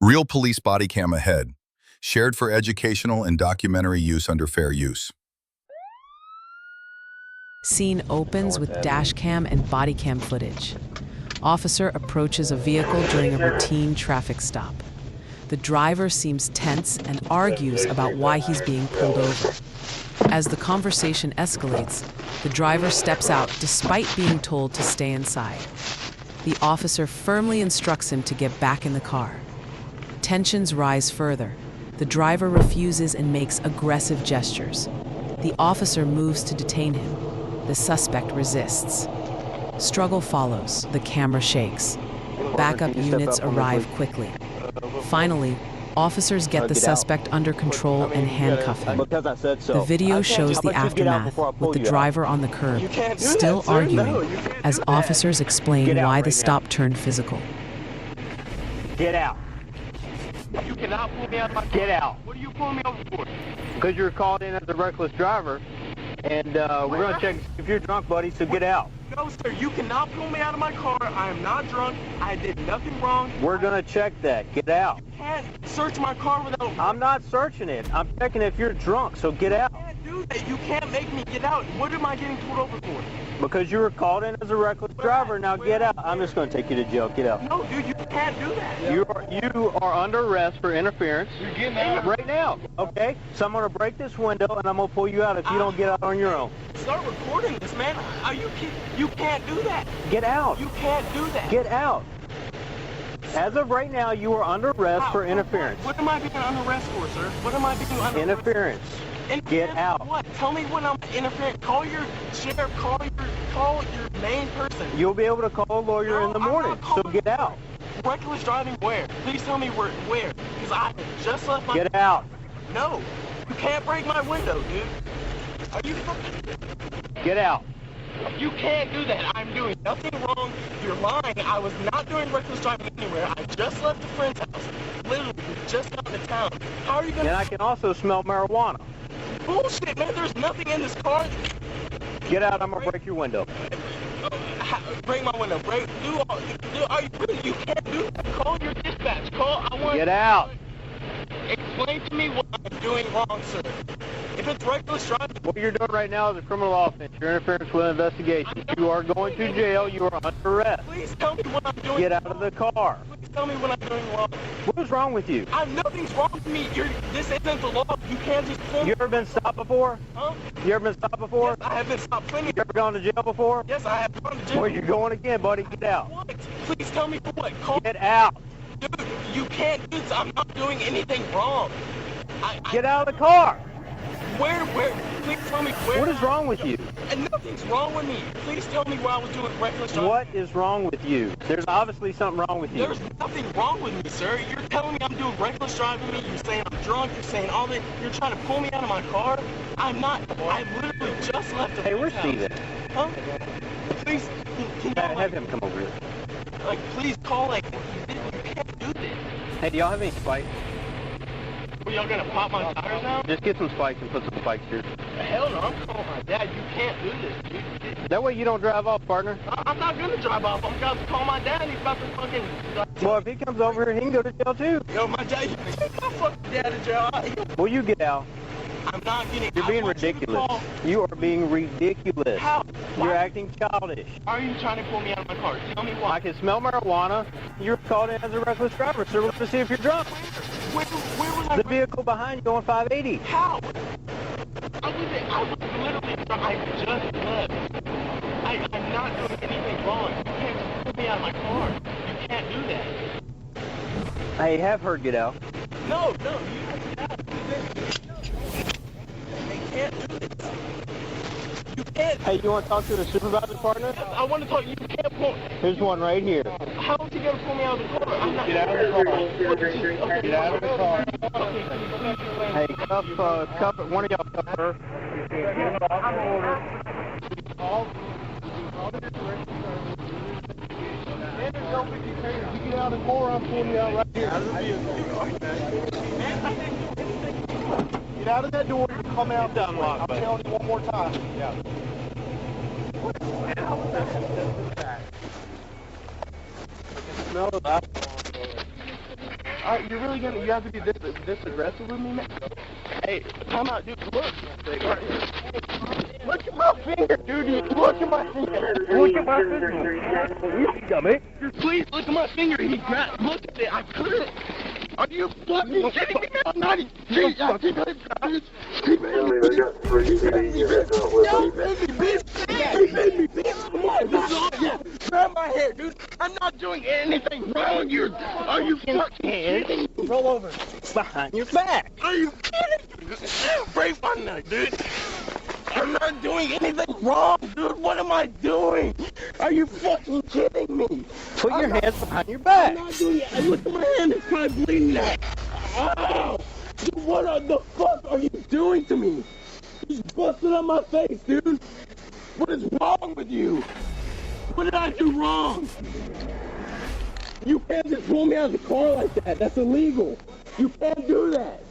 Real police body cam ahead. Shared for educational and documentary use under fair use. Scene opens with dash cam and body cam footage. Officer approaches a vehicle during a routine traffic stop. The driver seems tense and argues about why he's being pulled over. As the conversation escalates, the driver steps out despite being told to stay inside. The officer firmly instructs him to get back in the car. Tensions rise further. The driver refuses and makes aggressive gestures. The officer moves to detain him. The suspect resists. Struggle follows. The camera shakes. Backup units arrive quickly. Finally, officers get the suspect under control and handcuff him. The video shows the aftermath with the driver on the curb, still arguing, as officers explain why the stop turned physical. Get out. You cannot pull me out of my car. Get out. What are you pulling me over for? Because you're called in as a reckless driver, and we're going to check if you're drunk, buddy, so get out. No, sir, you cannot pull me out of my car. I am not drunk. I did nothing wrong. We're going to check that. Get out. You can't search my car without... I'm not searching it. I'm checking if you're drunk, so get out. You can't do that. You can't make me get out. What am I getting pulled over for? Because you were called in as a reckless driver. Now get out. I'm just going to take you to jail. Get out. No, dude, you can't do that. You are under arrest for interference. You're getting out right now. Okay? So I'm going to break this window, and I'm going to pull you out if you don't get out on your own. Start recording this, man. You can't do that. Get out. You can't do that. Get out. As of right now, you are under arrest for interference. What am I being under arrest for, sir? What am I being under arrest for? Interference. Get out. What? Tell me when I'm interfering. Call your sheriff. Call your main person. You'll be able to call a lawyer in the morning. So get out. Reckless driving where? Please tell me where. Because I just left my... Get out. No. You can't break my window, dude. Are you fucking... Get out. You can't do that. I'm doing nothing wrong. You're lying. I was not doing reckless driving anywhere. I just left a friend's house. Literally, just got into town. How are you going to... And I can also smell marijuana. Bullshit, man. There's nothing in this car. Get out. I'm going to break your window. Break my window. Are you really? You can't do that. Call your dispatch. Get out. Explain to me what I'm doing wrong, sir. If it's reckless driving... What you're doing right now is a criminal offense. You're interference with an investigation. You are going to jail. You are under arrest. Please tell me what I'm doing Get out of the car. Please tell me what I'm doing wrong. What is wrong with you? Nothing's wrong with me. This isn't the law. You can't just pull me. You ever been stopped before? Huh? You ever been stopped before? Yes, I have been stopped plenty. You ever gone to jail before? Yes, I have gone to jail. Well, you're going again, buddy. Get out. What? Please tell me what. Get out. Dude, you can't do this. I'm not doing anything wrong. Get out of the car. Where? Please tell me where. What is wrong with you? And nothing's wrong with me. Please tell me where I was doing reckless driving. What is wrong with you? There's obviously something wrong with you. There's nothing wrong with me, sir. You're telling me I'm doing reckless driving. You're saying I'm drunk. You're saying all that. You're trying to pull me out of my car. I'm not. I literally just left the... Hey, where's Steven? Huh? Please, can y'all... Have him come over here. Please call, you can't do this. Hey, do y'all have any spikes? Well, y'all gonna pop my tires now? Just get some spikes and put some spikes here. Hell no, I'm calling my dad. You can't do this, dude. That way you don't drive off, partner. I'm not gonna drive off. I'm gonna call my dad. He's about to fucking... Well, if he comes over here, he can go to jail too. Yo, my dad, you take my fucking dad to jail. Well, you get out. I'm not getting... You're being ridiculous. You are being ridiculous. How? You're acting childish. Why are you trying to pull me out of my car? Tell me why. I can smell marijuana. You're called in as a reckless driver, so we're going to see if you're drunk. Where was I? The vehicle behind you going 580. How? I was literally drunk. I just left. I'm not doing anything wrong. You can't just pull me out of my car. You can't do that. I have heard get out. No, you have to get out. They can't do this. You can't. Hey, you want to talk to the supervisor, partner? I want to talk. You can't pull. Here's one right here. How is he going to pull me out of the car? I'm not. Get out of the car. Okay, Get out of the car. Hey, cuff it. One of y'all cuff her. You get out of the car, I'm pulling you out right here. Get out of that door and come out that way. I'm telling you one more time. Yeah. I can smell the alcohol. You're really gonna, you have to be this aggressive with me, man? Hey, time out, dude, look. Look at my finger, dude. Look at my finger. Look at my finger. Dummy. Please look at my finger. He grabbed, look at it. I couldn't. Are you fucking kidding me, man? I'm not even. He made me, bitch. He made me, bitch. Come on, this is all, yeah. Grab my hair, dude. I'm not doing anything wrong. Are you fucking kidding me? Roll over. Behind your back. Are you kidding me? Break my neck, dude. I'm not doing anything wrong, dude. What am I doing? Are you fucking kidding me? Put your hands behind your back. I'm not doing it. I look at my hand. It's probably bleeding now. Ow! Dude, what the fuck are you doing to me? He's busted on my face, dude. What is wrong with you? What did I do wrong? You can't just pull me out of the car like that. That's illegal. You can't do that.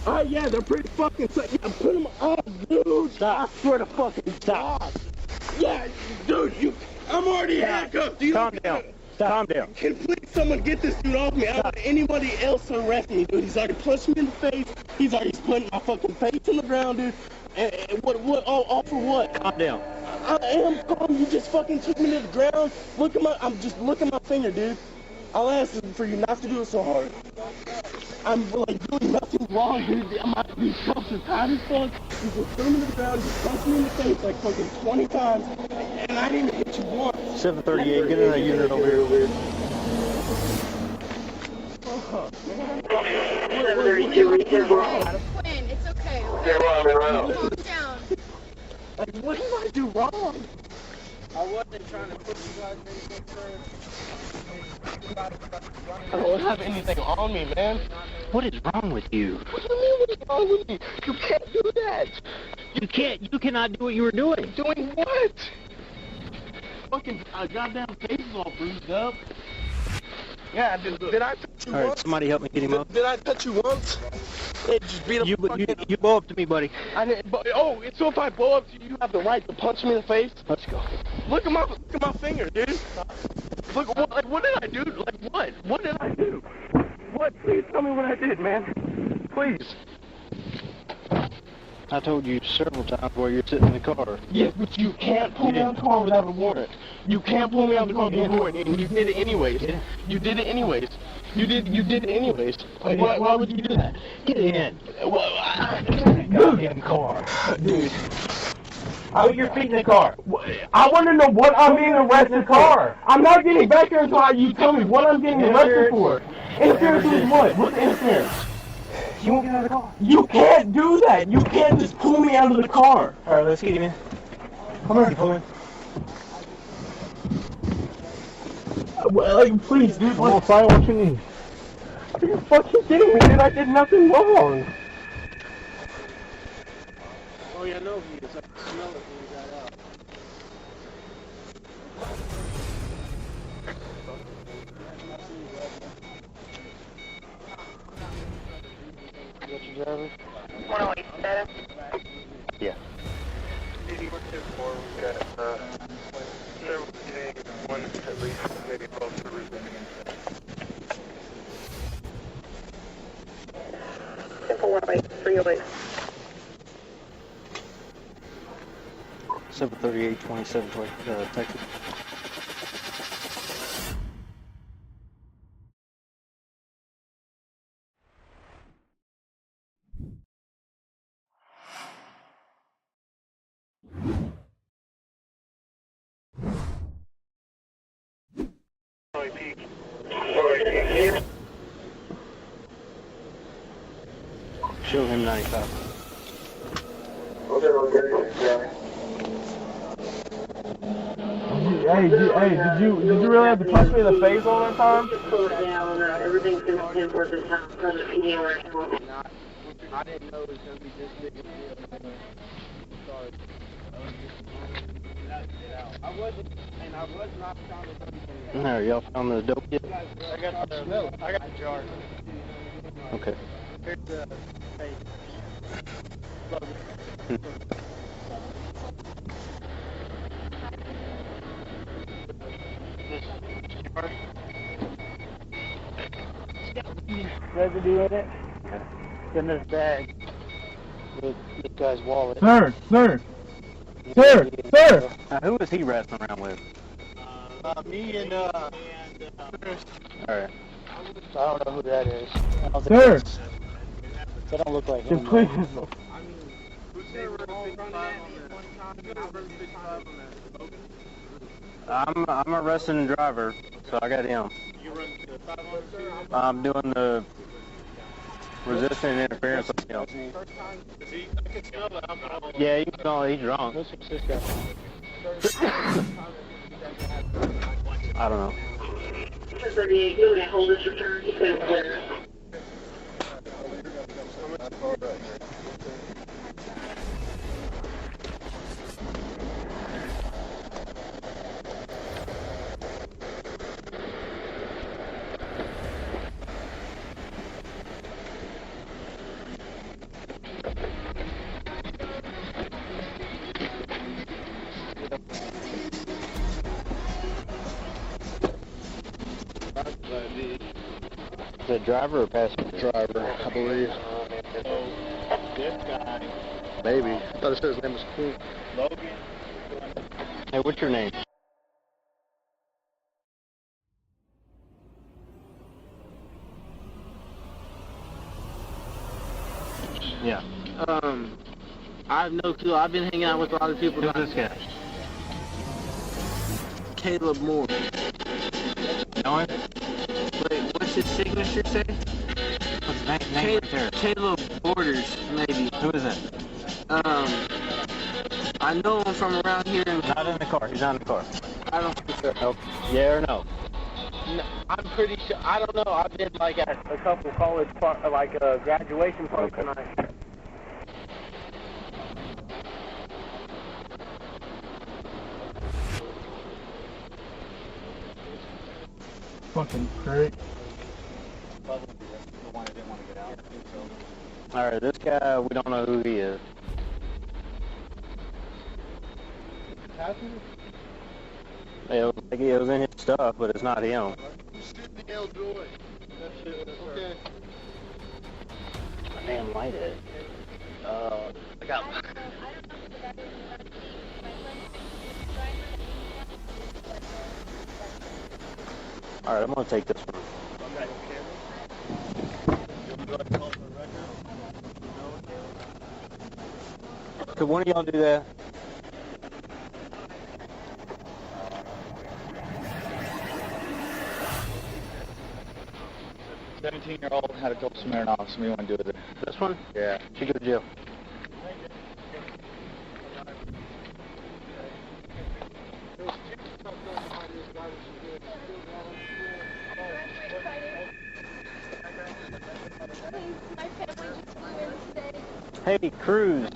Alright, yeah, they're pretty fucking sick. Yeah, put them up, dude. Stop. I swear to fucking stop. Yeah, dude, I'm already handcuffed. Calm down. Calm down. Can please someone get this dude off me? I don't want anybody else to arrest me, dude. He's already punched me in the face. He's already putting my fucking face in the ground, dude. And all for what? Calm down. I am calm. You just fucking kicked me to the ground. Look at my finger, dude. I'll ask for you not to do it so hard. I'm like doing nothing wrong, dude. I'm out of these cuffs are tight as fuck. You just threw me to the ground, you punched me in the face like fucking 20 times, and I didn't even hit you once. 738, get in that unit over here. 732, Quinn, it's okay. Calm down. Like, what did I do wrong? I wasn't trying to push you guys anything further. I don't have anything on me, man. What is wrong with you? What do you mean, what is wrong with me? You can't do that. You cannot do what you were doing. Doing what? Fucking goddamn face is all bruised up. Yeah, did I touch you All right, once? somebody help me get him up. Did I touch you once? It just beat up You blow up to me, buddy. I didn't, so if I blow up to you, you have the right to punch me in the face? Let's go. Look at my finger, dude. Look, what did I do? Like, what? What did I do? What? Please tell me what I did, man. Please. I told you several times while you're sitting in the car. Yes, but you can't pull me out of the car without a warrant. You can't pull me out of the car without a warrant, and you did it anyways. Yeah. You did it anyways. You did it anyways. Why would you do that? Get in. Go in the car. Dude. Put your feet in the car. I want to know what I'm being arrested for. I'm not getting back there until you tell me what I'm getting arrested for. Interference with what? What's interference? You won't get out of the car. You can't do that. You can't just pull me out of the car. All right, let's get him in. Come on, pull in. Well, please, dude. I'm gonna find what you need. Are you fucking kidding me, dude? I did nothing wrong. Oh yeah, no, he is. I can smell it when we got out. You got your driver? 108 status. Yeah. 8124, we got several days, one at least, maybe both for reason. Simple 108, 308. 738, 27, Texas. Show him 95. Hey, did you really have to punch me in the face all that time? Everything's going to stand for this time. I didn't know it was going to be this big a deal. Sorry. I was not trying to do anything. No, y'all found the dope yet? I got the jar. Okay. Here's the face. residue in it. It's in this bag with this guy's wallet. Sir! Who was he wrestling around with? Me and Chris. Alright. I don't know who that is. I don't think Sir! that's- They don't look like him. Please. I'm arresting the driver, so I got him. I'm doing the resisting interference on him. Yeah, you can smell he's drunk. I don't know. 38, go ahead, hold this return. He's been clear. The driver or passenger? Driver, I believe. This guy. Maybe. I thought it said his name was Cool. Logan. Hey, what's your name? Yeah. I have no clue. I've been hanging out with a lot of people. Who's this guy? Caleb Moore. Know him? Wait, what's his signature say? What's his name right there? Caleb Borders, maybe. Who is it? I know him from around here. Not in the car. He's not in the car. I don't think so. Nope. Yeah or no? I'm pretty sure. I don't know. I've been like at a couple college, graduation parties tonight. Fucking great. Alright, this guy, we don't know who he is. It was, like it was in his stuff, but it's not him. Okay. Damn light is. I got. Alright, I'm gonna take this one. Could one of y'all do that? "17-year-old had a couple Smirnoffs. We want to do it." This one? Yeah. She go to jail. Hey, Cruz.